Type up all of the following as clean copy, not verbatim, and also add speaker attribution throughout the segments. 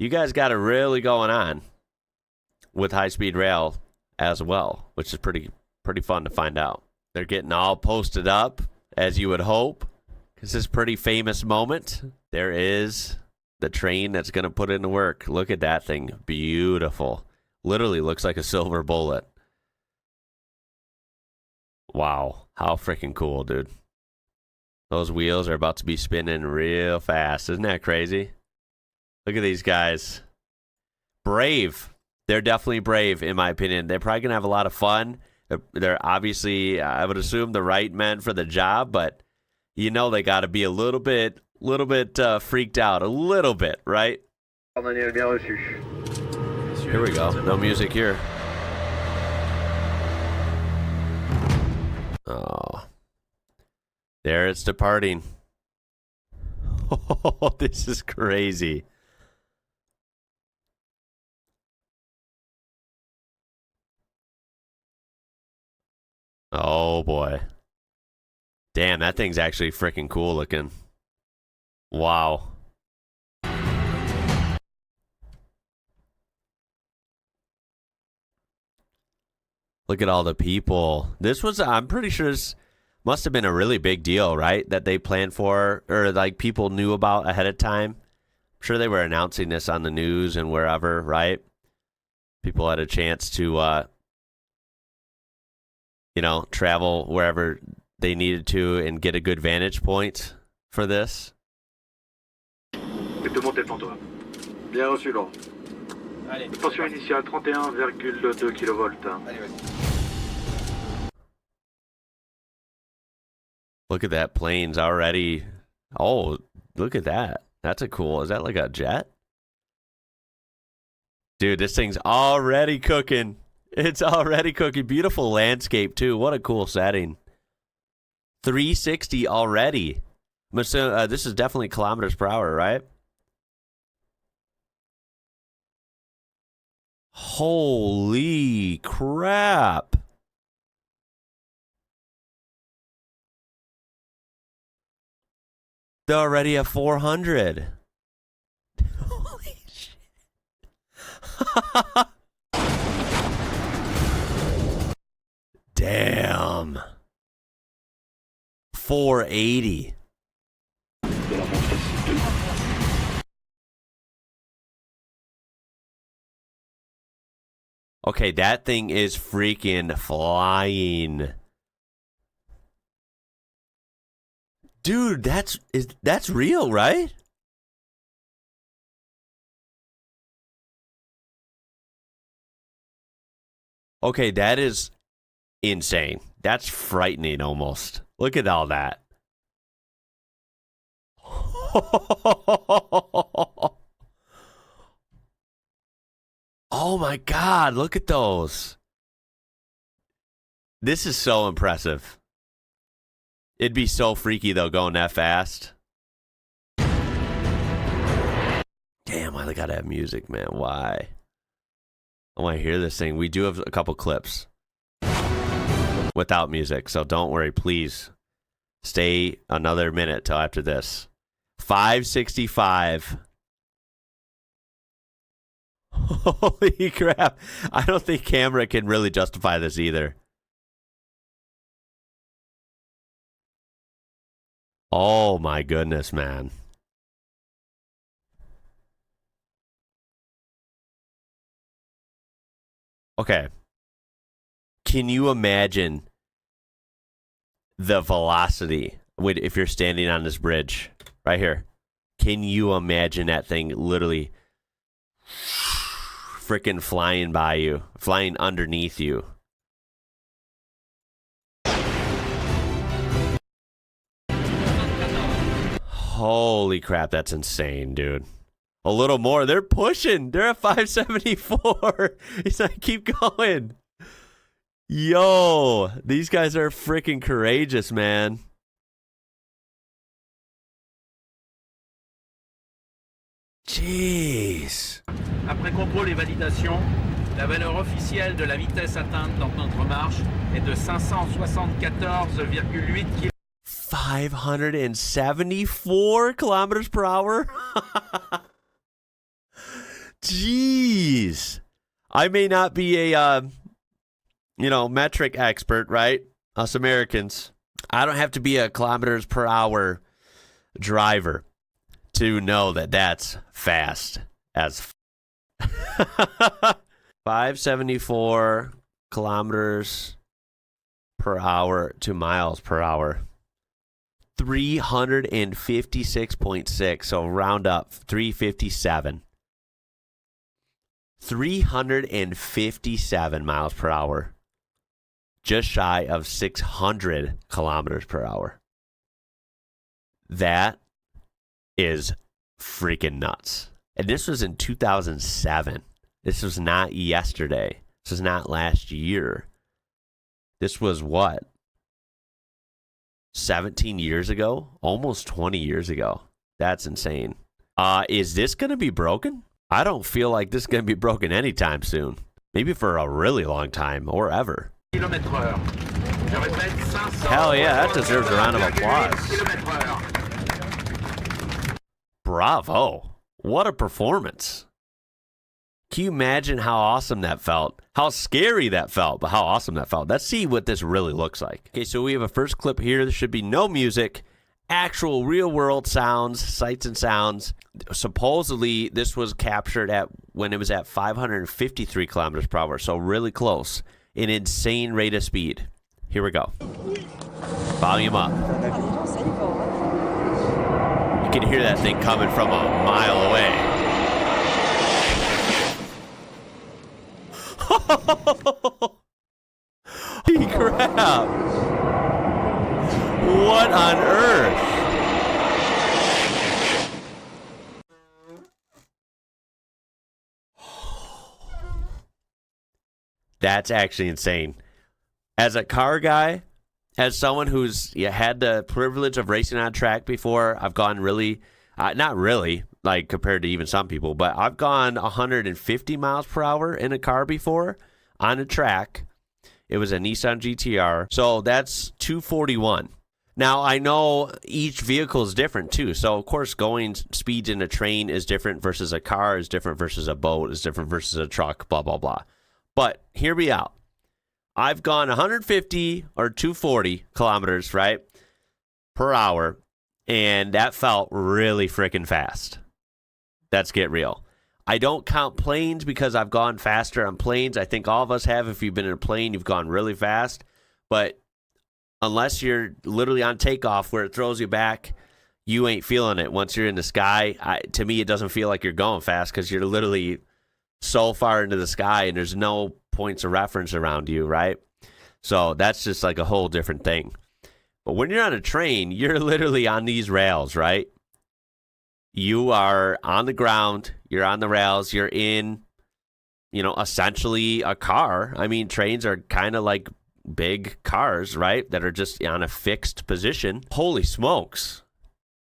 Speaker 1: You guys got it really going on with high-speed rail as well, which is pretty fun to find out. They're getting all posted up, as you would hope. This is a pretty famous moment. There is the train that's going to put into work. Look at that thing. Beautiful. Literally looks like a silver bullet. Wow. How freaking cool, dude. Those wheels are about to be spinning real fast. Isn't that crazy? Look at these guys. Brave. They're definitely brave, in my opinion. They're probably going to have a lot of fun. They're obviously, I would assume, the right men for the job, but you know they got to be a little bit freaked out. A little bit, right? Here we go. No music here. Oh. There it's departing. Oh, this is crazy. Oh, boy. Damn, that thing's actually freaking cool looking. Wow. Look at all the people. This was, I'm pretty sure this must have been a really big deal, right? That they planned for, or like people knew about ahead of time. I'm sure they were announcing this on the news and wherever, right? People had a chance to, you know, travel wherever they needed to and get a good vantage point for this.
Speaker 2: Bien reçu, Laurent. Tension initiale 31,2 kV.
Speaker 1: Look at that plane's already. Oh, look at that. That's a cool. Is that like a jet? Dude, this thing's already cooking. It's already cooking. Beautiful landscape, too. What a cool setting. 360 already. This is definitely kilometers per hour, right? Holy crap. They're already at 400. Holy shit. Damn. 480. Okay, that thing is freaking flying. Dude, that's real, right? Okay, that is insane. That's frightening almost. Look at all that. Oh my God, look at those. This is so impressive. It'd be so freaky, though, going that fast. Damn, I gotta have music, man. Why? I want to hear this thing. We do have a couple clips without music, so don't worry, please. Stay another minute till after this. 565. Holy crap. I don't think camera can really justify this either. Oh my goodness, man. Okay. Can you imagine the velocity if you're standing on this bridge right here? Can you imagine that thing literally freaking flying by you, flying underneath you? Holy crap, that's insane, dude. A little more. They're pushing. They're at 574. He's like, keep going. Yo, these guys are freaking courageous, man. Jeez.
Speaker 3: Après contrôle et validation, la valeur officielle de la vitesse atteinte dans notre marche est de 574,8 km.
Speaker 1: 574 kilometers per hour? Jeez. I may not be a, metric expert, right? Us Americans. I don't have to be a kilometers per hour driver to know that that's fast as 574 kilometers per hour to miles per hour. 356.6, so round up, 357. 357 miles per hour. Just shy of 600 kilometers per hour. That is freaking nuts. And this was in 2007. This was not yesterday. This was not last year. This was what? 17 years ago? Almost 20 years ago. That's insane. Is this going to be broken? I don't feel like this is going to be broken anytime soon. Maybe for a really long time or ever. Hell yeah, that deserves a round of applause. Bravo. What a performance. Can you imagine how awesome that felt? How scary that felt, but how awesome that felt. Let's see what this really looks like. Okay, so we have a first clip here. There should be no music. Actual real-world sounds, sights and sounds. Supposedly, this was captured when it was at 553 kilometers per hour, so really close. An insane rate of speed. Here we go. Volume up. You can hear that thing coming from a mile away. Holy crap. What on earth? That's actually insane. As a car guy, as someone who's had the privilege of racing on track before, I've gone really, not really, like compared to even some people, but I've gone 150 miles per hour in a car before on a track. It was a Nissan GTR. So that's 241. Now, I know each vehicle is different too. So, of course, going speeds in a train is different versus a car, is different versus a boat, is different versus a truck, blah, blah, blah. But hear me out. I've gone 150 or 240 kilometers, right, per hour, and that felt really freaking fast. Let's get real. I don't count planes because I've gone faster on planes. I think all of us have. If you've been in a plane, you've gone really fast. But unless you're literally on takeoff where it throws you back, you ain't feeling it. Once you're in the sky, to me, it doesn't feel like you're going fast because you're literally so far into the sky and there's no points of reference around you, right? So that's just like a whole different thing. But when you're on a train, you're literally on these rails, right? You are on the ground, you're on the rails, you're in, essentially a car. I mean, trains are kind of like big cars, right? That are just on a fixed position. Holy smokes.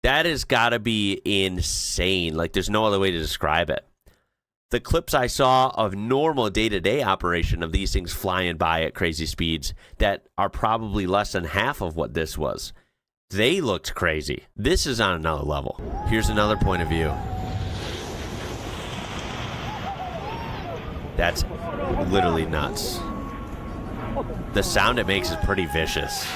Speaker 1: That has got to be insane. Like, there's no other way to describe it. The clips I saw of normal day-to-day operation of these things flying by at crazy speeds that are probably less than half of what this was. They looked crazy. This is on another level. Here's another point of view. That's literally nuts. The sound it makes is pretty vicious.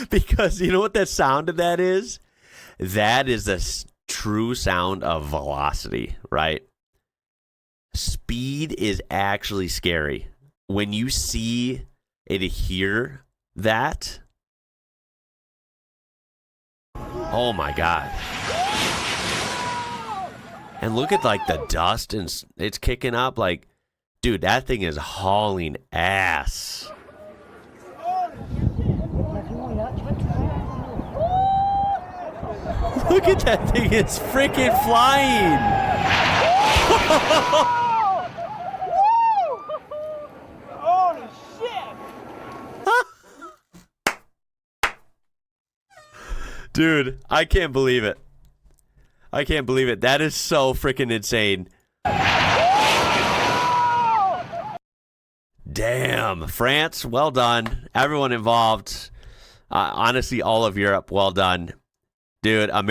Speaker 1: Because you know what the sound of that is? That is the true sound of velocity, right? Speed is actually scary. When you see and hear that, oh my God. And look at like the dust and it's kicking up. Like, dude, that thing is hauling ass. Look at that thing, it's freaking flying.
Speaker 4: Holy shit.
Speaker 1: Dude, I can't believe it. I can't believe it. That is so freaking insane. Damn. France, well done. Everyone involved. Honestly, all of Europe, well done. Dude,